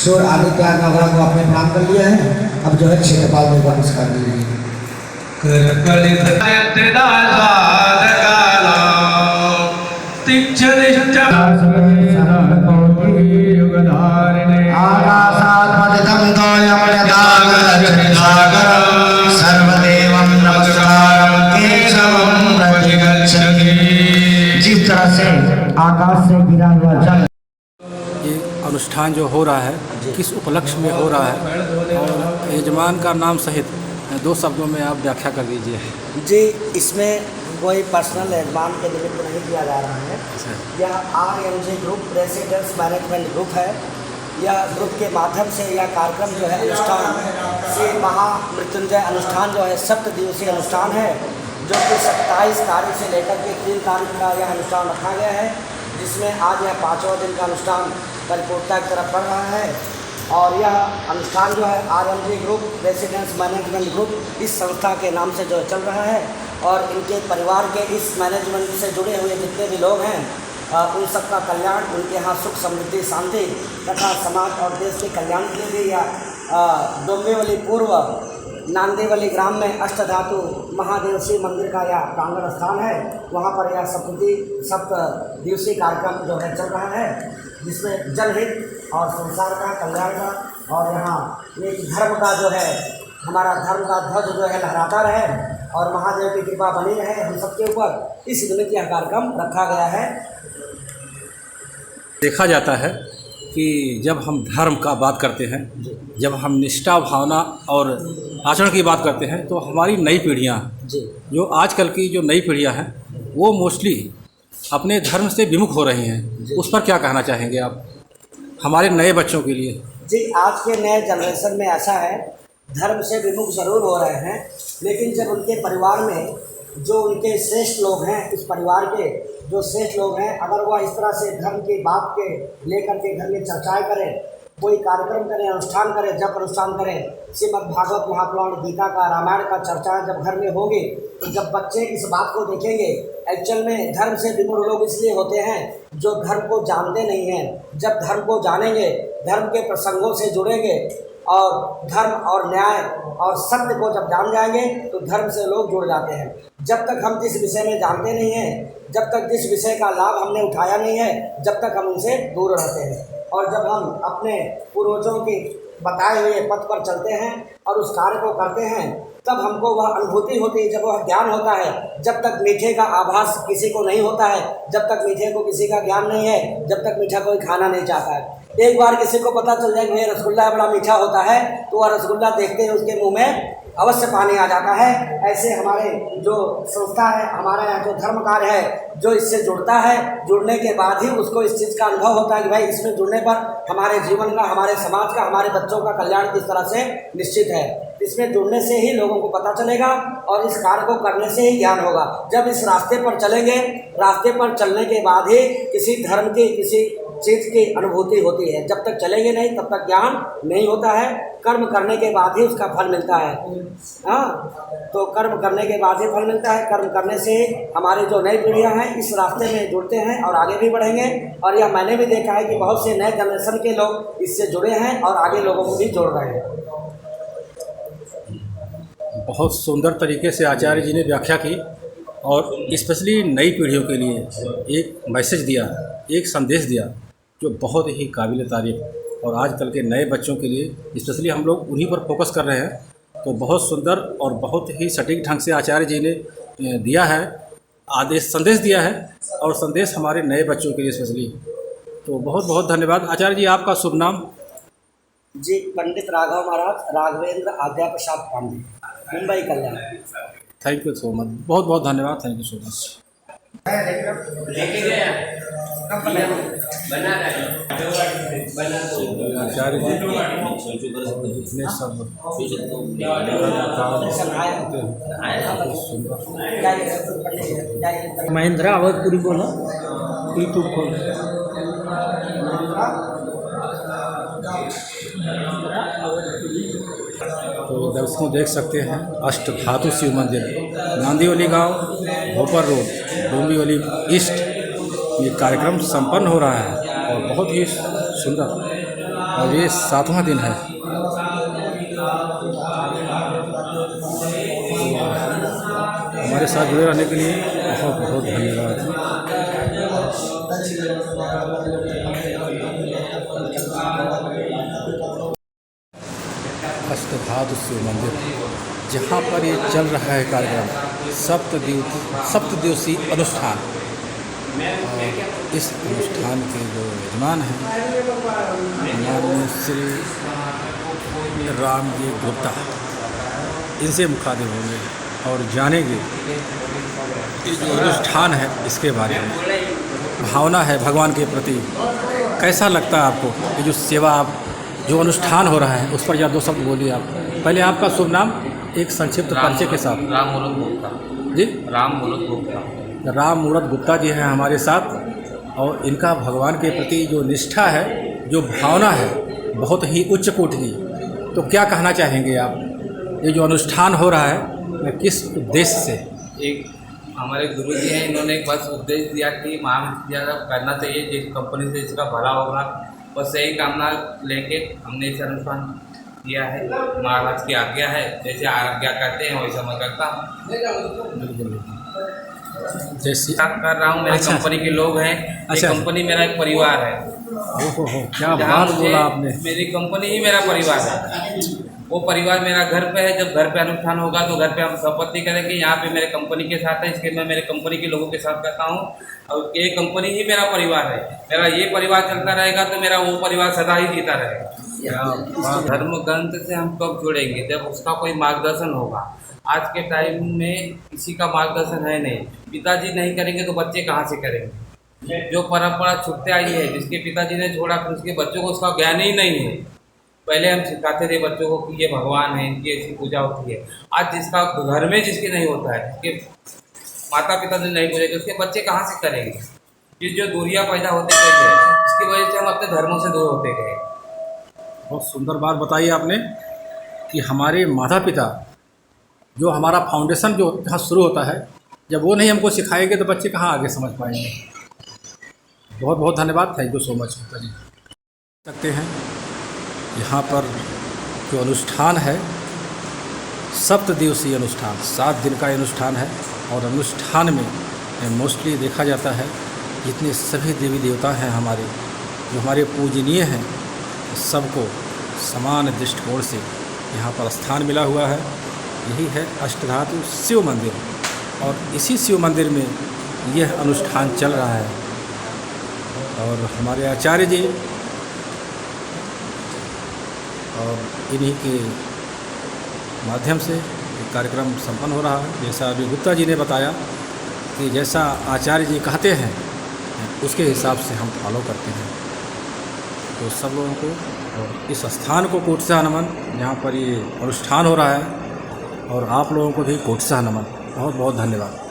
शोर आदित्य नवरा को आपने प्रणाम कर लिया है। अब जो है क्षेत्रपाल में वापस कर लीजिए। जिस तरह से आकाश से गिरा हुआ जल, अनुष्ठान जो हो रहा है किस उपलक्ष्य में हो रहा है और यजमान का नाम सहित 2 शब्दों में आप व्याख्या कर दीजिए। जी, इसमें कोई पर्सनल यजमान के निमित्त नहीं किया जा रहा है। यह RMG group residence management group है। यह ग्रुप के माध्यम से यह कार्यक्रम जो है अनुष्ठान से महामृत्युंजय अनुष्ठान जो है 7 दिवसीय अनुष्ठान है, जो कि 27 तारीख से लेकर के 3 तारीख का यह अनुष्ठान रखा गया है, जिसमें आज यह 5वां दिन का अनुष्ठान परिपूर्णता की तरफ बढ़ रहा है। और यह अनुष्ठान जो है RMG group residence management group इस संस्था के नाम से जो चल रहा है, और इनके परिवार के इस मैनेजमेंट से जुड़े हुए जितने भी लोग हैं उन सबका कल्याण, उनके यहाँ सुख समृद्धि शांति तथा समाज और देश के कल्याण के लिए यह डोंबिवली पूर्व नांदेवली ग्राम में अष्टधातु महादेव शिव मंदिर का यह प्रांगण स्थान है। वहाँ पर यह 7 दिवसीय कार्यक्रम जो है चल रहा है, जिसमें जनहित और संसार का कल्याण का और यहाँ एक धर्म का जो है हमारा धर्म का ध्वज जो है लहराता रहे और महादेव की कृपा बनी रहे हम सबके ऊपर, इस निमित्त यह कार्यक्रम रखा गया है। देखा जाता है कि जब हम धर्म का बात करते हैं, जब हम निष्ठा भावना और आचरण की बात करते हैं, तो हमारी नई पीढ़ियाँ जो आजकल की जो नई पीढ़ियाँ हैं वो मोस्टली अपने धर्म से विमुख हो रही हैं। उस पर क्या कहना चाहेंगे आप हमारे नए बच्चों के लिए? जी, आज के नए जनरेशन में ऐसा है, धर्म से विमुख ज़रूर हो रहे हैं, लेकिन जब उनके परिवार में जो उनके श्रेष्ठ लोग हैं, उस परिवार के जो श्रेष्ठ लोग हैं, अगर वह इस तरह से धर्म की बात के लेकर के घर में चर्चाएं करें, कोई कार्यक्रम करें, अनुष्ठान करें, जब अनुष्ठान करें, श्रीमद् भागवत महापुराण, गीता का, रामायण का चर्चा जब घर में होगी, तो जब बच्चे इस बात को देखेंगे, एक्चुअल में धर्म से विमुख लोग इसलिए होते हैं जो धर्म को जानते नहीं हैं। जब धर्म को जानेंगे, धर्म के प्रसंगों से जुड़ेंगे और धर्म और न्याय और सत्य को जब जान जाएंगे तो धर्म से लोग जुड़ जाते हैं। जब तक हम जिस विषय में जानते नहीं हैं, जब तक जिस विषय का लाभ हमने उठाया नहीं है, जब तक हम उनसे दूर रहते हैं। और जब हम अपने पूर्वजों के बताए हुए पथ पर चलते हैं और उस कार्य को करते हैं, तब हमको वह अनुभूति होती है, जब वह ज्ञान होता है। जब तक मीठे का आभास किसी को नहीं होता है, जब तक मीठे को किसी का ज्ञान नहीं है, जब तक मीठा कोई खाना नहीं चाहता है। एक बार किसी को पता चल जाए कि भाई रसगुल्ला बड़ा मीठा होता है, तो वह रसगुल्ला देखते ही उसके मुंह में अवश्य पानी आ जाता है। ऐसे हमारे जो संस्था है, हमारे यहाँ जो धर्म कार्य है, जो इससे जुड़ता है, जुड़ने के बाद ही उसको इस चीज़ का अनुभव होता है कि भाई इसमें जुड़ने पर हमारे जीवन का, हमारे समाज का, हमारे बच्चों का कल्याण किस तरह से निश्चित है। इसमें जुड़ने से ही लोगों को पता चलेगा और इस कार्य को करने से ही ज्ञान होगा। जब इस रास्ते पर चलेंगे, रास्ते पर चलने के बाद ही किसी धर्म की, किसी चीज़ की अनुभूति होती है। जब तक चलेंगे नहीं, तब तक ज्ञान नहीं होता है। कर्म करने के बाद ही उसका फल मिलता है। हाँ, तो कर्म करने के बाद ही फल मिलता है। कर्म करने से हमारी जो नई पीढ़ियाँ हैं इस रास्ते में जुड़ते हैं और आगे भी बढ़ेंगे। और यह मैंने भी देखा है कि बहुत से नए जनरेशन के लोग इससे जुड़े हैं और आगे लोगों को भी जोड़ रहे हैं। बहुत सुंदर तरीके से आचार्य जी ने व्याख्या की और स्पेशली नई पीढ़ियों के लिए एक मैसेज दिया, एक संदेश दिया जो बहुत ही काबिल तारीफ। और आजकल के नए बच्चों के लिए स्पेशली हम लोग उन्हीं पर फोकस कर रहे हैं। तो बहुत सुंदर और बहुत ही सटीक ढंग से आचार्य जी ने दिया है, आदेश संदेश दिया है और संदेश हमारे नए बच्चों के लिए स्पेशली। तो बहुत बहुत धन्यवाद आचार्य जी। आपका शुभ नाम? जी, पंडित राघव महाराज, राघवेंद्र आद्या प्रसाद पांडे, मुंबई कल्याण। थैंक यू सो मच, बहुत बहुत धन्यवाद, थैंक यू सो मच। आचार्य जी जितने सब महिंद्रा अवधपुरी बोलो, यूट्यूब खोल। तो दर्शकों देख सकते हैं अष्टधातु शिव मंदिर, नांदीवली गांव, भोपर रोड, डोंबिवली ईस्ट। ये कार्यक्रम संपन्न हो रहा है और बहुत ही सुंदर, और ये 7वां दिन है। हमारे साथ जुड़े रहने के लिए बहुत बहुत धन्यवाद। अष्टधातु शिव मंदिर, जहाँ पर ये चल रहा है कार्यक्रम सप्तदिवसीय अनुष्ठान। और इस अनुष्ठान के जो यजमान हैं माननीय श्री राम जी गुप्ता, इनसे मुखातिब होंगे और जानेंगे ये जो अनुष्ठान है इसके बारे में, भावना है भगवान के प्रति। कैसा लगता है आपको ये जो सेवा, आप जो अनुष्ठान हो रहा है उस पर या दो शब्द बोलिए आप। पहले आपका शुभ नाम एक संक्षिप्त परिचय के साथ। राम मूरत गुप्ता जी, राम मूरत गुप्ता। राम मूरत गुप्ता जी हैं हमारे साथ, और इनका भगवान के प्रति जो निष्ठा है, जो भावना है, बहुत ही उच्च कोटि की। तो क्या कहना चाहेंगे आप, ये जो अनुष्ठान हो रहा है किस उद्देश्य से? एक हमारे गुरु जी हैं, इन्होंने बस उपदेश दिया कि महाविद्या करना चाहिए, जिस कंपनी से इसका भला होगा, बस यही कामना लेके हमने इस अनुष्ठान किया है। महाराज की आज्ञा है, जैसे आज्ञा करते हैं वैसा मैं करता हूँ। जैसे कर रहा हूँ, मेरी कंपनी के लोग हैं। अच्छा, कंपनी मेरा एक परिवार है। ओहो, क्या बात बोला आपने। मेरी कंपनी ही मेरा परिवार है। वो परिवार मेरा घर पे है। जब घर पे अनुष्ठान होगा तो घर पे हम संपत्ति करेंगे। यहाँ पे मेरे कंपनी के साथ है, इसके मैं मेरे कंपनी के लोगों के साथ करता हूँ और ये कंपनी ही मेरा परिवार है। मेरा ये परिवार चलता रहेगा तो मेरा वो परिवार सदा ही जीता रहेगा। धर्म ग्रंथ से हम कब जुड़ेंगे? जब उसका कोई मार्गदर्शन होगा। आज के टाइम में किसी का मार्गदर्शन है नहीं। पिताजी नहीं करेंगे तो बच्चे कहाँ से करेंगे? जो परंपरा छूटते आई है, जिसके पिताजी ने छोड़ा फिर उसके बच्चों को उसका ज्ञान ही नहीं है। पहले हम सिखाते थे बच्चों को कि ये भगवान है, इनकी ऐसी पूजा होती है। आज जिसका घर में जिसके नहीं होता है, जिसके माता पिता ने नहीं पूजा, उसके बच्चे कहाँ से करेंगे? ये जो दूरियां पैदा होते गए, इसकी वजह से हम अपने धर्मों से दूर होते गए। बहुत सुंदर बात बताई आपने कि हमारे माता पिता जो हमारा फाउंडेशन जो जहाँ शुरू होता है, जब वो नहीं हमको सिखाएंगे तो बच्चे कहाँ आगे समझ पाएंगे। बहुत बहुत धन्यवाद। थैंक यू सो मच जी। सकते हैं यहाँ पर जो अनुष्ठान है, सप्तदिवसीय अनुष्ठान, 7 दिन का अनुष्ठान है। और अनुष्ठान में मोस्टली देखा जाता है जितने सभी देवी देवता हैं हमारे, जो हमारे पूजनीय हैं, सबको समान दृष्टिकोण से यहाँ पर स्थान मिला हुआ है। यही है अष्टधातु शिव मंदिर, और इसी शिव मंदिर में यह अनुष्ठान चल रहा है। और हमारे आचार्य जी और इन्हीं के माध्यम से एक कार्यक्रम संपन्न हो रहा है। जैसा अभी गुप्ता जी ने बताया कि जैसा आचार्य जी कहते हैं उसके हिसाब से हम फॉलो करते हैं। तो सब लोगों को और इस स्थान को कोटसा नमन, जहाँ पर ये अनुष्ठान हो रहा है, और आप लोगों को भी कोटसा नमन। बहुत बहुत धन्यवाद।